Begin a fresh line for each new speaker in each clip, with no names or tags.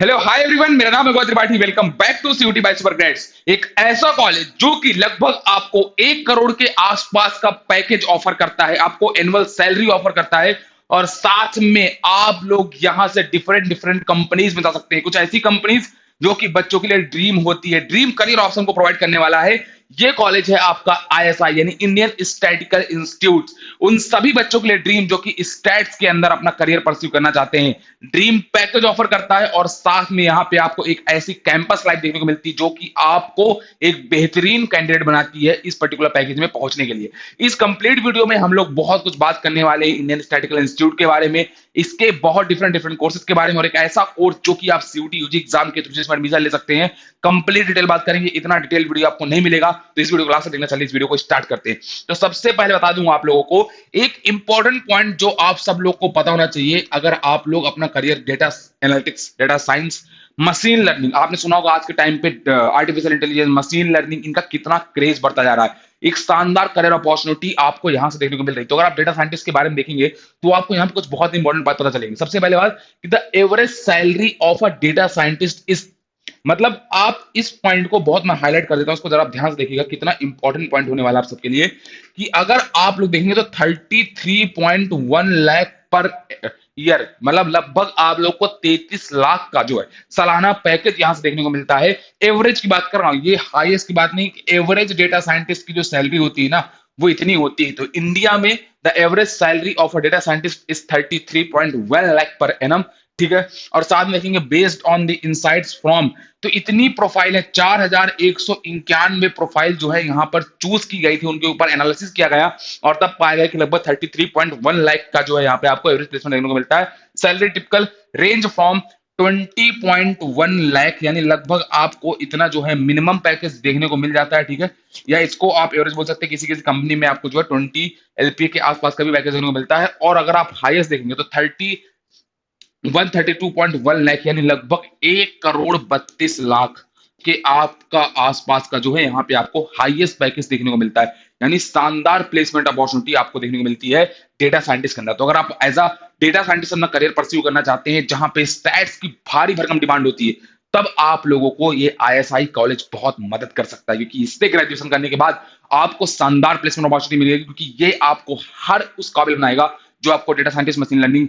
Hello hi everyone, मेरा नाम है Gautam Tripathi. Welcome back to CUET by super grades. एक ऐसा कॉलेज जो कि लगभग आपको 1 करोड़ के आसपास का पैकेज ऑफर करता है, आपको एनुअल सैलरी ऑफर करता है, और साथ में आप लोग यहां से डिफरेंट डिफरेंट कंपनीज में जा सकते हैं। कुछ ऐसी कंपनीज जो कि बच्चों के लिए ड्रीम होती है, ड्रीम करियर ऑप्शन को प्रोवाइड करने वाला है। ये कॉलेज है आपका आईएसआई यानी इंडियन स्टैटिकल इंस्टीट्यूट। उन सभी बच्चों के लिए ड्रीम जो कि स्टैट्स के अंदर अपना करियर परस्यू करना चाहते हैं, ड्रीम पैकेज ऑफर करता है। और साथ में यहाँ पे आपको एक ऐसी कैंपस लाइफ देखने को मिलती है जो कि आपको एक बेहतरीन कैंडिडेट बनाती है इस पर्टिकुलर पैकेज में पहुंचने के लिए। इस कंप्लीट वीडियो में हम लोग बहुत कुछ बात करने वाले हैं इंडियन स्टैटिकल इंस्टीट्यूट के बारे में, इसके बहुत डिफरेंट डिफरेंट कोर्सेज के बारे में, और एक ऐसा कोर्स जो कि आप सीयूटी यूजी एग्जाम के थ्रू इसमें एडमिशन ले सकते हैं। कंप्लीट डिटेल बात करेंगे, इतना डिटेल वीडियो आपको नहीं मिलेगा, तो इस वीडियो को लास्ट तक देखना। चलिए इस वीडियो को स्टार्ट करते हैं। तो सबसे पहले बता दूं आप लोगों को एक इंपॉर्टेंट पॉइंट जो आप सब लोग को पता होना चाहिए अगर आप लोग अपना career data analytics, data science, machine learning, आपने सुना होगा आज के टाइम पे आर्टिफिशियल इंटेलिजेंस, मशीन लर्निंग, इनका कितना क्रेज बढ़ता जा रहा है। एक शानदार करियर अपॉर्चुनिटी आपको यहां से देखने को मिल रही है। तो अगर आप डेटा साइंटिस्ट के बारे में देखेंगे तो आपको यहां पे कुछ बहुत इंपॉर्टेंट बात पता चलेगी। सबसे पहले बात कि the average salary of a data scientist is, मतलब आप इस पॉइंट को बहुत मैं हाईलाइट कर देता हूं, उसको जरा ध्यान से देखिएगा, कितना इंपॉर्टेंट पॉइंट होने वाला है आप सबके लिए। कि अगर आप लोग देखेंगे तो 33.1 लाख पर ईयर, मतलब लगभग आप लोग को 33 लाख का जो है सालाना पैकेज यहां से देखने को मिलता है। एवरेज की बात कर रहा हूं, ये हाईएस्ट की बात नहीं। एवरेज डेटा साइंटिस्ट की जो सैलरी होती है ना, वो इतनी होती है। तो इंडिया में the average salary of a data scientist is 33.1 lakh per annum, ठीक है। और साथ में देखेंगे based on the insights from, तो इतनी प्रोफाइल है, 4191 प्रोफाइल जो है यहाँ पर चूज की गई थी, उनके ऊपर एनालिसिस किया गया और तब पाया गया कि लगभग 33.1 लाख का जो है यहाँ पे आपको एवरेज प्लेसमेंट देखने को मिलता है। Salary typical range from 20.1 lakh, यानी लगभग आपको इतना जो है मिनिमम पैकेज देखने को मिल जाता है, ठीक है। या इसको आप एवरेज बोल सकते हैं। किसी किसी कंपनी में आपको जो है 20 एलपीए के आसपास का भी पैकेज देखने को मिलता है। और अगर आप हाईएस्ट देखेंगे तो 132.1 लाख, यानी लगभग 1,32,00,000 के आपका आसपास का जो है यहाँ पे आपको हाईएस्ट पैकेज देखने को मिलता है। यानी शानदार प्लेसमेंट अपॉर्चुनिटी आपको देखने को मिलती है डेटा साइंटिस्ट के अंदर। तो अगर आप एज अ डेटा साइंटिस्ट अपना करियर परस्यू करना चाहते हैं जहां पे स्टैट्स की भारी भरकम डिमांड होती है, तब आप लोगों को ये आईएसआई कॉलेज बहुत मदद कर सकता है, क्योंकि इससे ग्रेजुएशन करने के बाद आपको शानदार प्लेसमेंट अपॉर्चुनिटी मिलेगी, क्योंकि ये आपको हर उस काबिल बनाएगा जो आपको डेटा साइंटिस्ट, मशीन लर्निंग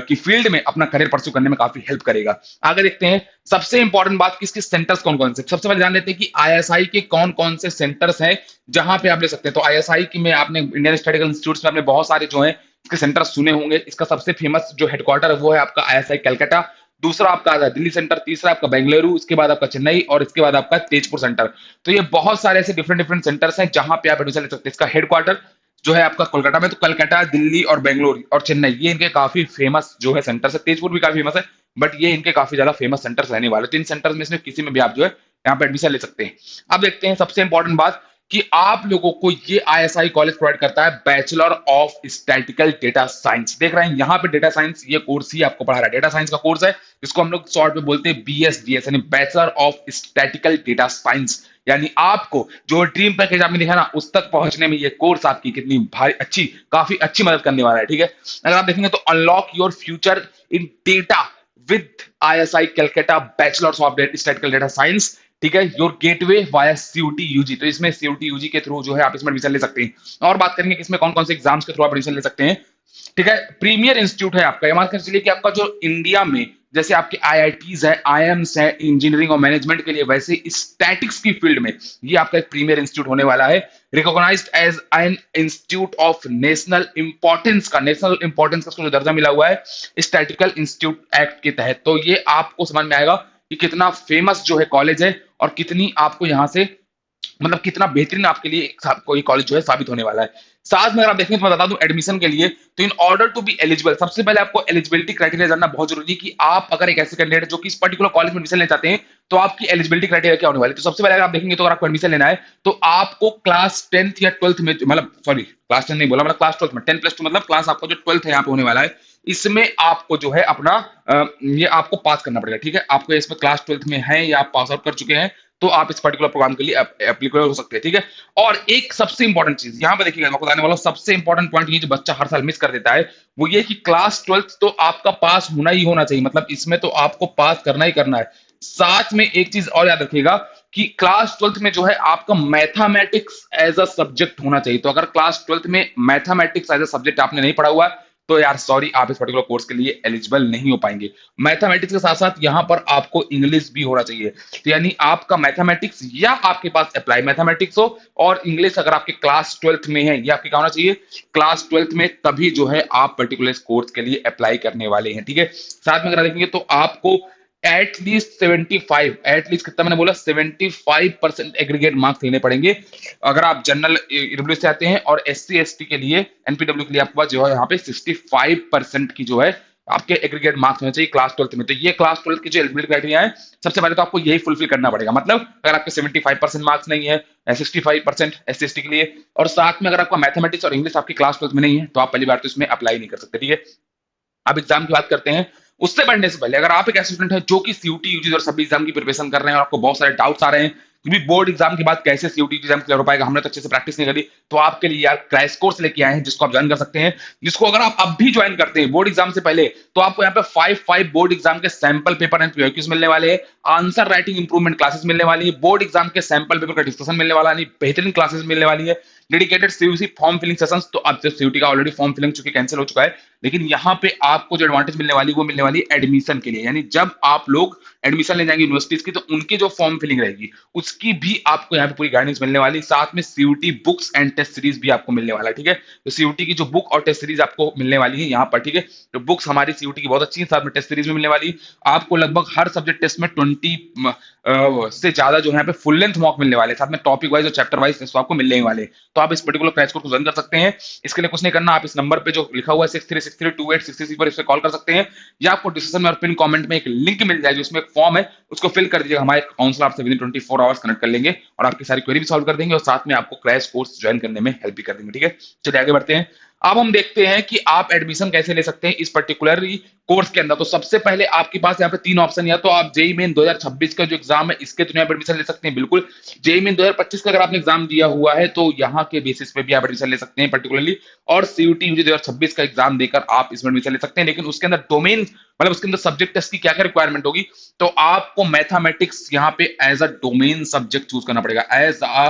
की फील्ड में अपना करियर परस्यू करने में काफी हेल्प करेगा। आगे देखते हैं सबसे इंपॉर्टेंट बात, किसके सेंटर्स कौन कौन से। सबसे पहले जान लेते हैं कि आईएसआई के कौन कौन से सेंटर्स हैं जहां पे आप ले सकते हैं। तो आईएसआई की में आपने इंडियन स्टैटिकल इंस्टीट्यूट में आपने बहुत सारे जो है इसके सेंटर सुने होंगे। इसका सबसे फेमस जो हेडक्वार्टर है वो है आपका आईएसआई कलकत्ता, दूसरा आपका आता है दिल्ली सेंटर, तीसरा आपका बेंगलुरु, इसके बाद आपका चेन्नई, और इसके बाद आपका तेजपुर सेंटर। तो ये बहुत सारे ऐसे डिफरेंट डिफरेंट सेंटर्स हैं जहां पे आप एडमिशन ले सकते हैं। इसका हेडक्वार्टर जो है आपका कोलकाता में, तो कलकत्ता, दिल्ली और बेंगलोर और चेन्नई, ये इनके काफी फेमस जो है सेंटर है। तेजपुर भी काफी फेमस है, बट ये इनके काफी ज्यादा फेमस सेंटर्स रहने वाले। तो इन सेंटर्स में से किसी में भी आप जो है यहाँ पे एडमिशन ले सकते हैं। अब देखते हैं सबसे इंपॉर्टेंट बात कि आप लोगों को ये आईएसआई कॉलेज प्रोवाइड करता है bachelor of statical data science. देख रहे हैं यहाँ पे डेटा साइंस ये कोर्स ही आपको पढ़ा रहा है। डेटा साइंस का कोर्स है जिसको हम लोग शॉर्ट में बोलते हैं बीएसडीएस, यानी bachelor of statical data science. यानी आपको जो ड्रीम पैकेज आपने देखा ना, उस तक पहुंचने में ये कोर्स आपकी कितनी भारी अच्छी, काफी अच्छी मदद करने वाला है, ठीक है। अगर आप देखेंगे तो unlock your future in data with ISI Calcutta bachelors of statical data science, ठीक है, your gateway via CUET UG. तो इसमें सीयूटी यूजी के थ्रू जो है आप इसमें एडमिशन ले सकते हैं। और बात करेंगे कि इसमें कौन कौन से एग्जाम्स के थ्रू आप एडमिशन ले सकते हैं, ठीक है। प्रीमियर इंस्टीट्यूट है आपका, ये मान कर चलिए कि आपका जो इंडिया में जैसे आपके आईआईटीज है, आईएम्स है इंजीनियरिंग और मैनेजमेंट के लिए, वैसे स्टैटिक्स की फील्ड में ये आपका एक प्रीमियर इंस्टीट्यूट होने वाला है। Recognised as an institute of national importance का, नेशनल इंपॉर्टेंस का जो दर्जा मिला हुआ है स्टैटिकल इंस्टीट्यूट एक्ट के तहत। तो ये आपको समझ में आएगा कि कितना फेमस जो है कॉलेज है और कितनी आपको यहां से, मतलब कितना बेहतरीन आपके लिए आपको ये कॉलेज जो है साबित होने वाला है। साथ में अगर आप देखें तो मैं बता दूं एडमिशन के लिए, तो in order to be eligible, सबसे पहले आपको एलिजिबिलिटी क्राइटेरिया जानना बहुत जरूरी है कि आप अगर एक ऐसे कैंडिडेट जो कि इस पर्टिकुलर कॉलेज में एडमिशन लेना चाहते हैं तो आपकी एलिजिबिलिटी क्राइटेरिया क्या होने वाली है? तो सबसे पहले अगर आप देखेंगे तो अगर आपको एडमिशन लेना है तो आपको क्लास 10th या 12th में, मतलब सॉरी क्लास 10 नहीं बोला, मतलब क्लास 12th में, 10+2 मतलब क्लास आपका जो 12th है यहाँ पे होने वाला है, इसमें आपको जो है अपना ये आपको पास करना पड़ेगा। ठीक है, आपको इसमें क्लास 12th में है या आप पास आउट कर चुके हैं तो आप इस पर्टिकुलर प्रोग्राम के लिए एप्लीकेबल हो सकते हैं। ठीक है, और एक सबसे इंपॉर्टेंट चीज यहाँ पे देखिएगा, मैं आपको बताने वाला हूँ सबसे इंपॉर्टेंट पॉइंट, ये जो बच्चा हर साल मिस कर देता है वो ये कि क्लास 12th तो आपका पास होना ही होना चाहिए, मतलब इसमें तो आपको पास करना ही करना है। साथ में एक चीज और याद रखिएगा कि क्लास 12th में जो है आपका मैथमेटिक्स एज अ सब्जेक्ट होना चाहिए। तो अगर क्लास 12th में मैथमेटिक्स एज अ सब्जेक्ट आपने नहीं पढ़ा हुआ है तो यार सॉरी, आप इस पर्टिकुलर कोर्स के लिए एलिजिबल नहीं हो पाएंगे। मैथमेटिक्स के साथ साथ यहां पर आपको इंग्लिश भी होना चाहिए, तो यानी आपका मैथमेटिक्स या आपके पास अप्लाई मैथमेटिक्स हो और इंग्लिश अगर आपके क्लास 12th में है, ये आपके क्या होना चाहिए, क्लास 12th में, तभी जो है आप पर्टिकुलर कोर्स के लिए अप्लाई करने वाले हैं। ठीक है, साथ में अगर देखेंगे तो आपको एटलीस्ट 75, एटलीस्ट कितना मैंने बोला, 75% एग्रीगेट मार्क्स लेने पड़ेंगे अगर आप जनरल ईडब्ल्यू से आते हैं, और एससी एसटी के लिए, एनपीडब्ल्यू के लिए आपके पास जो है यहाँ पे 65% की जो है आपके एग्रीगेट मार्क्स होने चाहिए क्लास 12th में। तो ये क्लास 12th की जो एलिजिबिलिटी क्राइटेरिया है, सबसे पहले तो आपको यही फुलफिल करना पड़ेगा। मतलब अगर आपके 75% मार्क्स नहीं है, 65% एससी एसटी के लिए, और साथ में अगर आपका मैथमेटिक्स और इंग्लिश आपकी क्लास 12th में नहीं है तो आप पहली बार तो इसमें अप्लाई नहीं कर सकते। ठीक है, अब एग्जाम की बात करते हैं। उससे बढ़ने से पहले अगर आप एक ऐसे स्टूडेंट हैं जो कि सीयूटी यूजी और सभी एग्जाम की प्रिपरेशन कर रहे हैं और आपको बहुत सारे डाउट्स आ रहे हैं कि बोर्ड एग्जाम के बाद कैसे सीयूटी एग्जाम क्लियर हो पाएगा, हमने तो अच्छे से प्रैक्टिस नहीं करी, तो आपके लिए यार क्रैश कोर्स लेके आए हैं जिसको आप ज्वाइन कर सकते हैं। जिसको अगर आप अब भी ज्वाइन करते हैं बोर्ड एग्जाम से पहले, तो आपको यहाँ पे 5 बोर्ड एग्जाम के सैंपल पेपर एंड पीओक्यूज मिलने वाले हैं, आंसर राइटिंग इंप्रूवमेंट क्लासेस मिलने वाली है, बोर्ड एग्जाम के सैंपल पेपर का डिस्कशन मिलने वाला है, बेहतरीन क्लासेस मिलने वाली है, डेडिकेटेड सीयूसी फॉर्म फिलिंग सेशंस। तो अब सीयूटी का ऑलरेडी फॉर्म फिलिंग चूंकि कैंसिल हो चुका है, लेकिन यहाँ पे आपको जो एडवांटेज मिलने वाली वो मिलने वाली है एडमिशन के लिए, यानी जब आप लोग एडमिशन ले जाएंगे यूनिवर्सिटीज की तो उनकी जो फॉर्म फिलिंग रहेगी उसकी भी आपको यहाँ पे पूरी गाइडेंस मिलने वाली, साथ में CUET books and test series भी आपको मिलने वाला है। ठीक है, तो सीयूटी की जो बुक और टेस्ट सीरीज आपको मिलने वाली है यहाँ पर। ठीक है, तो बुक्स हमारी सीयूटी की बहुत अच्छी है, साथ में टेस्ट सीरीज भी मिलने वाली, आपको लगभग हर सब्जेक्ट टेस्ट में 20 से ज्यादा जो है यहाँ पे फुल लेंथ मॉक मिलने वाले, साथ में टॉपिक वाइज और चैप्टर वाइज टेस्ट आपको मिलने वाले। तो आप इस पर्टिकुलर क्रैश कोर्स को ज्वाइन कर सकते हैं। इसके लिए कुछ नहीं करना, आप इस नंबर पे जो लिखा हुआ है 63632866 पर इस पे कॉल कर सकते हैं, या आपको डिस्क्रिप्शन में और पिन कमेंट में एक लिंक मिल जाएगी, उसमें एक फॉर्म है, उसको फिल कर दीजिएगा, हमारे काउंसलर आपसे विद इन 24 आवर्स कनेक्ट कर लेंगे और आपकी सारी क्वेरी भी सॉल्व कर देंगे और साथ में आपको क्रैश कोर्स ज्वाइन करने में हेल्प भी कर देंगे। ठीक है, चलिए आगे बढ़ते हैं। अब हम देखते हैं कि आप एडमिशन कैसे ले सकते हैं इस पर्टिकुलर कोर्स के अंदर। तो सबसे पहले आपके पास यहाँ पे 3 ऑप्शन, या तो आप जेईई मेन 2026 का जो एग्जाम है इसके थ्रू आप एडमिशन ले सकते हैं, बिल्कुल जेईई मेन 2025 का अगर आपने एग्जाम दिया हुआ है तो यहाँ के बेसिस पे भी आप एडमिशन ले सकते हैं पर्टिकुलरली, और सीयूटी यूजी 2026 का एग्जाम देकर आप इसमें एडमिशन ले सकते हैं। लेकिन उसके अंदर डोमेन, मतलब उसके अंदर सब्जेक्ट टेस्ट की क्या क्या रिक्वायरमेंट होगी, तो आपको मैथमेटिक्स यहाँ पे as a domain subject choose करना पड़ेगा, एज अ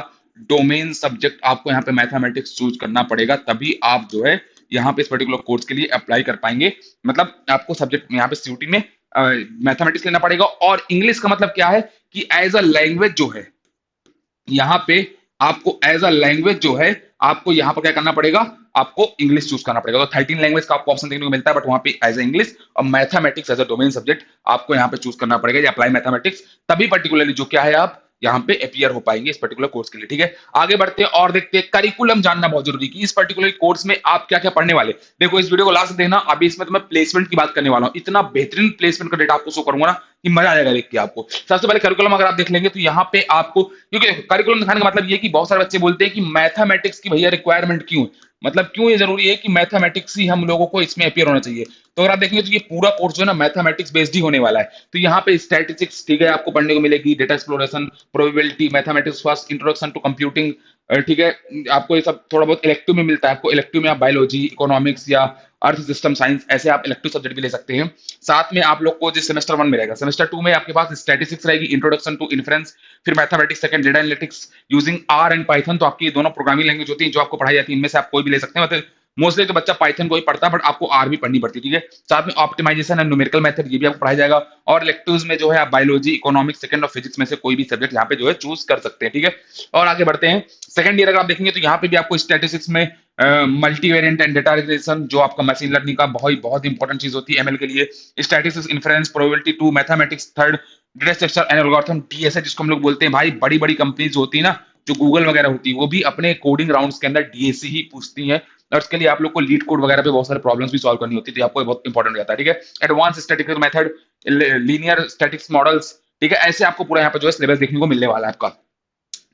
डोमेन सब्जेक्ट आपको यहाँ पे मैथमेटिक्स चूज करना पड़ेगा, तभी आप जो है यहाँ पे इस पर्टिकुलर कोर्स के लिए अप्लाई कर पाएंगे। मतलब आपको सब्जेक्ट यहाँ पे सीयूटी में मैथमेटिक्स लेना पड़ेगा, और इंग्लिश का मतलब क्या है कि एज अ लैंग्वेज जो है यहाँ पे आपको एज अ लैंग्वेज जो है आपको यहाँ पर क्या करना पड़ेगा, आपको इंग्लिश चूज करना पड़ेगा। तो 13 लैंग्वेज का आपको ऑप्शन देखने को मिलता है, बट वहां पे एज ए इंग्लिश और mathematics as a domain subject आपको यहाँ पे चूज करना पड़ेगा, या अप्लाई मैथमेटिक्स, तभी पर्टिकुलरली जो क्या है आप यहाँ पे अपीयर हो पाएंगे इस पर्टिकुलर कोर्स के लिए। ठीक है, आगे बढ़ते हैं और देखते हैं करिकुलम जानना बहुत जरूरी कि इस पर्टिकुलर कोर्स में आप क्या क्या पढ़ने वाले। देखो इस वीडियो को लास्ट देखना, अभी इसमें तो मैं प्लेसमेंट की बात करने वाला हूँ, इतना बेहतरीन प्लेसमेंट का डेटा आपको शो करूंगा ना कि मजा आ जाएगा देख के आपको। सबसे पहले करिकुलम अगर आप देख लेंगे तो यहाँ पे आपको, क्योंकि करिकुलम दिखाने का मतलब ये कि बहुत सारे बच्चे बोलते हैं कि मैथमेटिक्स की भैया रिक्वायरमेंट क्यों है, मतलब क्यों ये जरूरी है कि मैथमेटिक्स ही हम लोगों को इसमें अपियर होना चाहिए। तो अगर आप देखेंगे तो ये पूरा कोर्स जो है ना मैथमेटिक्स बेस्ड ही होने वाला है। तो यहाँ पे स्टैटिस्टिक्स ठीक है आपको पढ़ने को मिलेगी, data exploration, probability, mathematics first, introduction to computing, ठीक है, आपको ये सब थोड़ा बहुत इलेक्टिव में मिलता है। आपको इलेक्टिव में आप बायोलॉजी, इकोनॉमिक्स या अर्थ सिस्टम साइंस, ऐसे आप इलेक्टिव सब्जेक्ट भी ले सकते हैं। साथ में आप लोग को जिस सेमेस्टर 1 में रहेगा, सेमेस्टर 2 में आपके पास स्टैटिस्टिक्स रहेगी, इंट्रोडक्शन टू इन्फ्रेंस, फिर mathematics second, data analytics using R and Python. तो आपकी ये दोनों प्रोग्रामिंग लैंग्वेज होती है जो आपको पढ़ाई जाती है, इनमें से आप कोई भी ले सकते हैं। मतलब मोस्टली तो बच्चा पाइथन को ही पढ़ता है, बट आपको आर भी पढ़नी पड़ती है। ठीक है, साथ में ऑप्टिमाइजेशन एंड न्यूमेरिकल मेथड ये भी आपको पढ़ाया जाएगा, और इलेक्टिव्स में जो है आप बायोलॉजी, इकोनॉमिक्स सेकंड और फिजिक्स में से कोई भी सब्जेक्ट यहाँ पे जो है चूज कर सकते हैं। ठीक है, और आगे बढ़ते हैं। सेकंड ईयर अगर आप देखेंगे तो यहाँ पे भी आपको स्टैटिस्टिक्स में मल्टीवेरिएंट एंड डेटा रिलेशन, जो आपका मशीन लर्निंग का बहुत बहुत इंपॉर्टेंट चीज होती है एमएल के लिए, statistics, inference, probability two, mathematics third, data structure and algorithm, DSA जिसको हम लोग बोलते हैं। भाई बड़ी बड़ी कंपनीज होती है ना जो गूगल वगैरह होती है, वो भी अपने कोडिंग राउंड्स के अंदर डीएससी ही पूछती हैं, और उसके लिए आप लोग को लीड कोड वगैरह पे बहुत सारे प्रॉब्लम्स भी सॉल्व करनी होती है, तो आपको बहुत इंपॉर्टेंट रहता है। ठीक है, advance statistical method, linear statics models, ठीक है, ऐसे आपको पूरा यहाँ पे जो है सिलेबस देखने को मिलने वाला है आपका।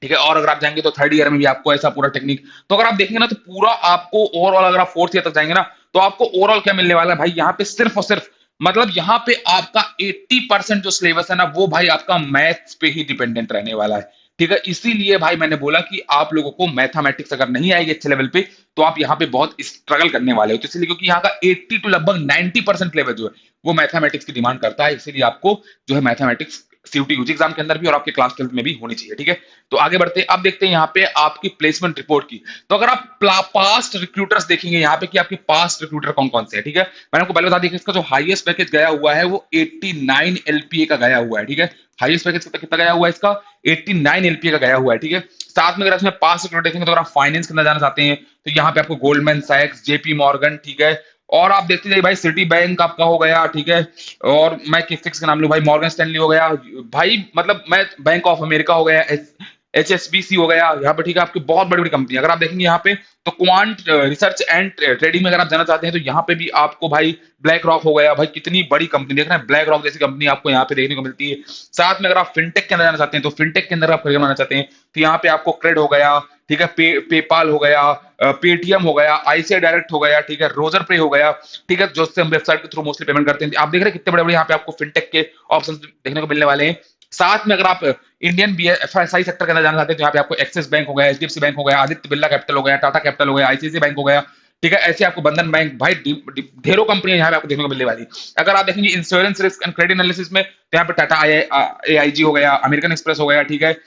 ठीक है, और अगर आप जाएंगे तो थर्ड ईयर में भी आपको ऐसा पूरा टेक्निक, तो अगर आप देखेंगे ना तो पूरा आपको ओवरऑल, अगर आप फोर्थ ईयर तक जाएंगे ना तो आपको ओवरऑल क्या मिलने वाला है भाई, यहाँ पे सिर्फ और सिर्फ मतलब यहाँ पे आपका 80% जो सिलेबस है ना वो भाई आपका मैथ्स पे ही डिपेंडेंट रहने वाला है। ठीक है, इसीलिए भाई मैंने बोला कि आप लोगों को मैथमेटिक्स अगर नहीं आएगी अच्छे लेवल पे तो आप यहाँ पे बहुत स्ट्रगल करने वाले हो, तो इसलिए क्योंकि यहाँ का 80 टू लगभग 90% लेवल जो है वो मैथमेटिक्स की डिमांड करता है, इसीलिए आपको जो है मैथमेटिक्स सीयूटी यूजी एग्जाम के अंदर भी और आपके क्लास 12 में भी होनी चाहिए। ठीक है, तो आगे बढ़ते हैं, अब देखते हैं यहाँ पे आपकी प्लेसमेंट रिपोर्ट की। तो अगर आप पास्ट रिक्रूटर्स देखेंगे यहाँ पे कि आपके पास्ट रिक्रूटर कौन कौन से है, ठीक है, मैंने आपको पहले बता दिया कि इसका जो हाईएस्ट पैकेज गया हुआ है वो 89 एलपीए का गया हुआ है। ठीक है, हाईएस्ट पैकेज कितना गया हुआ है इसका, 89 एलपीए का गया हुआ है। ठीक है, साथ में अगर इसमें पास्ट रिक्रूटर देखेंगे तो अगर आप फाइनेंस के अंदर जाना चाहते हैं तो यहाँ पे आपको गोल्डमैन सैक्स, जेपी मॉर्गन, ठीक है, और आप देखते जाइए भाई सिटी बैंक आपका हो गया। ठीक है, और मैं किस किस का नाम लूं भाई, मॉर्गन स्टैनली हो गया भाई, मतलब मैं बैंक ऑफ अमेरिका हो गया, एचएसबीसी हो गया यहाँ पे। ठीक है, आपकी बहुत बड़ी बड़ी कंपनी अगर आप देखेंगे यहाँ पे तो क्वांट रिसर्च एंड ट्रेडिंग में अगर आप जाना चाहते हैं तो यहाँ पे भी आपको भाई ब्लैक रॉक हो गया भाई, कितनी बड़ी कंपनी देख रहे हैं, ब्लैक रॉक जैसी कंपनी आपको यहाँ पे देखने को मिलती है। साथ में अगर आप फिनटेक के अंदर जाना चाहते हैं तो फिनटेक के अंदर आप करियर बनाना चाहते हैं तो यहाँ पे आपको क्रेड हो गया, ठीक है, पेपाल हो गया, पेटीएम हो गया, आईसीआई डायरेक्ट हो गया, ठीक है, रोजर पे हो गया। ठीक है, जो हम वेबसाइट के थ्रू मोस्टली पेमेंट करते हैं, आप देख रहे हैं कितने बड़े बड़े यहाँ पे आपको फिनटेक के ऑप्शन देखने को मिलने वाले हैं। साथ में अगर आप इंडियन बीएफएसआई सेक्टर के अंदर जाना चाहते हैं तो यहाँ पे आपको एक्सिस बैंक हो गया, एचडीएफसी बैंक हो गया, आदित्य बिरला कैपिटल हो गया, टाटा कैपिटल हो गया, आईसीआईसी बैंक हो गया। ठीक है, ऐसे आपको बंधन बैंक भाई ढेरों कंपनियां यहाँ पे आपको देखने को मिलने वाली। अगर आप देखेंगे insurance risk and credit analysis में तो यहाँ पे टाटा एआईजी हो गया, अमेरिकन एक्सप्रेस हो गया। ठीक है,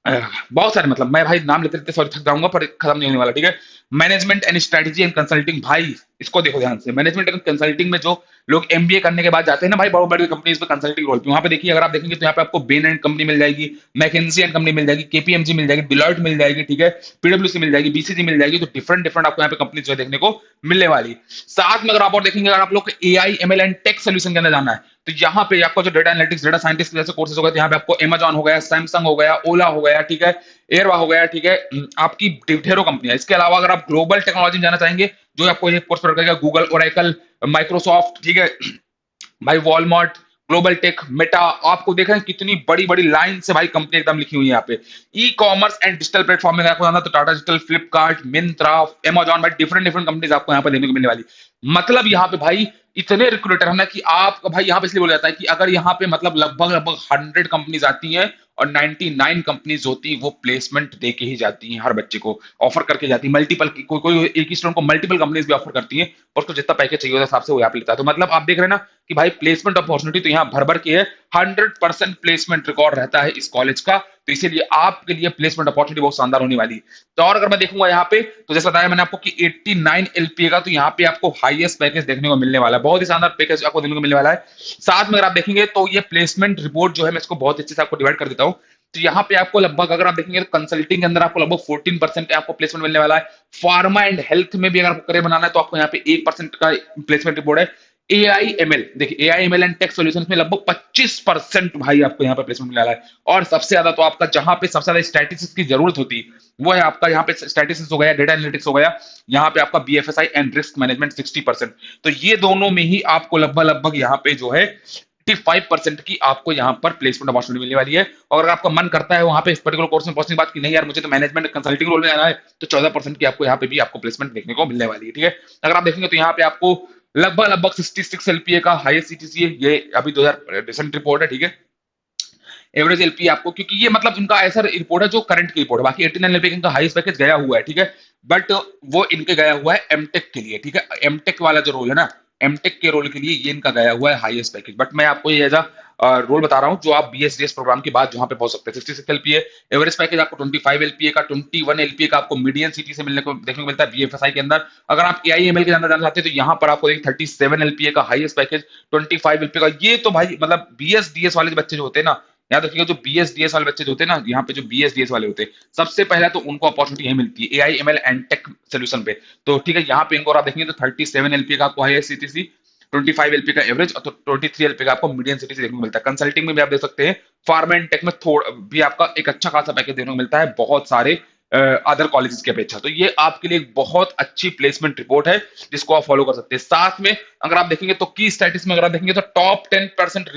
बहुत सारे, मतलब मैं भाई नाम लेते लेते सॉरी थक जाऊंगा पर खत्म नहीं होने वाला। ठीक है, management and strategy and consulting भाई, इसको देखो ध्यान से, मैनेजमेंट एंड कंसल्टिंग में जो लोग एमबीए करने के बाद जाते हैं ना भाई बहुत बड़ी कंपनीज में कंसल्टिंग रोल पे, वहां पे देखिए अगर आप देखेंगे तो यहाँ पे आपको बेन एंड कंपनी मिल जाएगी, मैकेंजी एंड कंपनी मिल जाएगी, केपीएमजी मिल जाएगी, डिलॉयट मिल जाएगी, ठीक है, पीडब्ल्यूसी मिल जाएगी, बीसीजी मिल जाएगी, तो डिफरेंट डिफरेंट आपको यहाँ पे कंपनी जो है देखने को मिलने वाली। साथ में अगर आप और देखेंगे, अगर आप लोग AI ML and tech solution के अंदर जाना है तो यहाँ पे आपको जो डेटा एनालिटिक्स, डेटा साइंटिस्ट जैसे कोर्सेज हो गए, तो यहाँ पे आपको अमेजॉन हो गया, सैमसंग हो गया, ओला हो गया, ठीक है, एयरवा हो गया, ठीक है, आपकी ढेरों कंपनियां। इसके अलावा अगर आप ग्लोबल टेक्नोलॉजी में जाना चाहेंगे जो आपको ये कोर्स करेगा, गूगल, ओरेकल, माइक्रोसॉफ्ट, ठीक है भाई, वॉलमार्ट, ग्लोबल टेक, मेटा, आपको देख रहे हैं कितनी बड़ी बड़ी लाइन से भाई कंपनी एकदम लिखी हुई है यहाँ पे। E commerce and digital platform में आपको जाना तो टाटा डिजिटल, फ्लिपकार्ट, मिंत्रा, अमेजॉन, भाई डिफरेंट डिफरेंट कंपनीज आपको यहाँ पे देखने को मिलने वाली। मतलब यहाँ पे भाई इतने रिक्रूटर है ना कि आप भाई यहाँ पे इसलिए बोला जाता है कि अगर यहाँ पे मतलब लगभग लगभग 100 कंपनीज आती हैं और 99 कंपनीज होती है वो प्लेसमेंट दे के ही जाती हैं, हर बच्चे को ऑफर करके जाती है, मल्टीपल, कोई कोई एक ही स्टूडेंट को मल्टीपल कंपनीज भी ऑफर करती हैं और उसको जितना पैकेज चाहिए उस हिसाब से वो यहाँ पे लेता है। तो मतलब आप देख रहे हैं ना कि भाई प्लेसमेंट अपॉर्चुनिटी तो यहाँ भर भर के है, 100% प्लेसमेंट रिकॉर्ड रहता है इस कॉलेज का, तो इसीलिए आपके लिए प्लेसमेंट अपॉर्चुनिटी बहुत शानदार होने वाली है। तो और अगर मैं देखूंगा यहाँ पे तो जैसा बताया मैंने आपको कि 89 एलपीए का, तो यहाँ पे आपको हाईएस्ट पैकेज देखने को मिलने वाला है, बहुत ही शानदार पैकेज आपको देखने को मिलने वाला है। साथ में अगर आप देखेंगे तो ये प्लेसमेंट रिपोर्ट जो है मैं इसको बहुत अच्छे से आपको डिवाइड कर देता हूँ। तो यहाँ पे आपको लगभग अगर आप देखेंगे तो कंसल्टिंग के अंदर आपको लगभग 14% आपको प्लेसमेंट मिलने वाला है। फार्मा एंड हेल्थ में भी अगर आपको करियर बनाना है तो आपको यहाँ पे 1% का प्लेसमेंट रिपोर्ट है। एआईएमएल, देखिए एआईएमएल एंड टेक सॉल्यूशंस में लगभग 25% भाई आपको यहाँ पे प्लेसमेंट मिलने वाला है। और सबसे ज्यादा तो आपका जहां पे सबसे ज्यादा स्टैटिस्टिक्स की जरूरत होती है वो है आपका यहाँ पे स्टैटिस्टिक्स हो गया, डेटा एनालिटिक्स हो गया, यहाँ पे आपका बीएफएसआई एंड रिस्क मैनेजमेंट 60%। तो ये दोनों में ही आपको लगभग लगभग यहाँ पे जो है 55% की आपको यहाँ पर प्लेसमेंट अपॉर्चुनिटी मिलने वाली है। और अगर आपका मन करता है वहां पे इस पर्टिकुलर कोर्स में पहुंचने की बात की नहीं यार मुझे तो मैनेजमेंट कंसल्टिंग रोल में जाना है, तो 14% की आपको यहाँ पे भी आपको प्लेसमेंट देखने को मिलने वाली है। ठीक है, अगर आप देखेंगे तो यहाँ पे आपको लगभग लगभग 66 एलपीए का हाईएस्ट सीटीसी है, ये अभी 2000 रिसेंट रिपोर्ट है। ठीक है, एवरेज एलपी आपको, क्योंकि ये मतलब इनका ऐसा रिपोर्ट है जो करंट की रिपोर्ट है, बाकी 89 एलपी का हाईएस्ट पैकेज गया हुआ है। ठीक है, बट वो इनके गया हुआ है एमटेक के लिए। ठीक है, एमटेक वाला जो रोल है ना, एमटेक के रोल के लिए ये इनका गया हुआ है हाईएस्ट पैकेज, बट मैं आपको ये एज रोल बता रहा हूँ जो आप बीएसडीएस प्रोग्राम के बाद जहां पे पहुंच सकते हैं। 66 एलपीए एवरेज पैकेज आपको 25 एलपीए का, 21 एलपीए का आपको मीडियन सिटी से मिलने को देखने को मिलता है बीएफएसआई के अंदर। अगर आप एआईएमएल के अंदर जाना चाहते हैं तो यहाँ पर आपको 37 एलपीए का हाईएस्ट पैकेज, 25 एलपीए का। ये तो भाई मतलब बीएसडीएस वाले बच्चे जो होते हैं ना, याद रखिएगा जो बीएसडीएस वाले बच्चे जो होते हैं ना, यहाँ पे जो बीएसडीएस वाले होते हैं सबसे पहले तो उनको अपॉर्चुनिटी यही मिलती है एआईएमएल एंड टेक सोल्यूशन पे। तो ठीक है, यहाँ पे इनको आप देखेंगे तो 37 एलपीए का आपको हाईएस्ट सीटीसी, 25 एलपी का एवरेज और 23 एलपी का आपको मीडियम सिटी से देखने को मिलता है। कंसल्टिंग में भी आप देख सकते हैं, फार्मा एंड टेक में थोड़ा भी आपका एक अच्छा खासा पैकेज देखने को मिलता है, बहुत सारे अदर कॉलेजेस की अपेक्षा। तो ये आपके लिए एक बहुत अच्छी प्लेसमेंट रिपोर्ट है जिसको आप फॉलो कर सकते हैं। साथ में अगर आप देखेंगे तो की स्टैटिस में अगर आप देखेंगे तो top 10%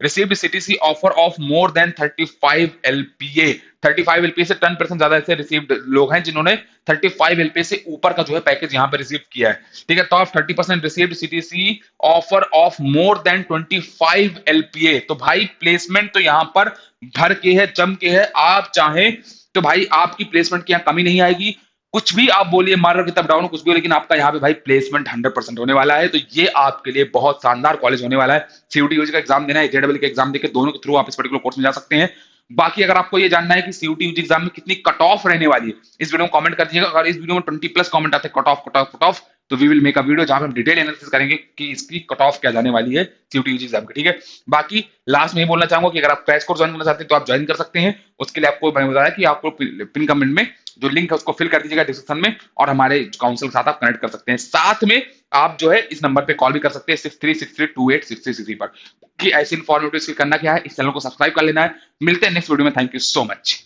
received CTC offer of more than 35 LPA. 35 LPA से 10% ज्यादा ऐसे रिसीव्ड लोग हैं जिन्होंने 35 एलपीए से ऊपर का जो है पैकेज यहाँ पे रिसीव किया है। ठीक है, top 30% received CTC offer of more than 25 LPA. तो भाई प्लेसमेंट तो यहाँ पर भर के है, जम के है। आप चाहें तो भाई आपकी प्लेसमेंट की यहाँ कमी नहीं आएगी। कुछ भी आप बोलिए, मार्कर किताब डाउन कुछ भी हो, लेकिन आपका यहाँ पे भाई प्लेसमेंट 100% होने वाला है। तो ये आपके लिए बहुत शानदार कॉलेज होने वाला है। सीयूटी यूजी का एग्जाम देना है, जेडब्ल्यू का एग्जाम देकर दोनों के थ्रू आप इस पर्टिकुलर कोर्स में जा सकते हैं। बाकी अगर आपको ये जानना है कि सीयूटी यूजी एग्जाम में कितनी कट ऑफ रहने वाली है, इस वीडियो में कमेंट कर दीजिएगा। अगर इस वीडियो में 20+ कमेंट आते हैं cut off cut off cut off, तो we will make a video जहां पे हम डिटेल एनालिसिस करेंगे कि इसकी कट ऑफ क्या जाने वाली है सीयूटी यूजी एग्जाम की। ठीक है, बाकी लास्ट में ये बोलना चाहूंगा कि अगर आप क्रैश कोर्स ज्वाइन करना चाहते हैं तो आप ज्वाइन कर सकते हैं। उसके लिए आपको मैंने बताया कि आपको पिन कमेंट में जो लिंक है उसको फिल कर दीजिएगा डिस्क्रिप्शन में, और हमारे काउंसिल के साथ आप कनेक्ट कर सकते हैं। साथ में आप जो है इस नंबर पे कॉल भी कर सकते हैं 6363286363 पर। कि ऐसे इन्फॉर्मेटिव करना क्या है, इस चैनल को सब्सक्राइब कर लेना है। मिलते हैं नेक्स्ट वीडियो में। Thank you so much.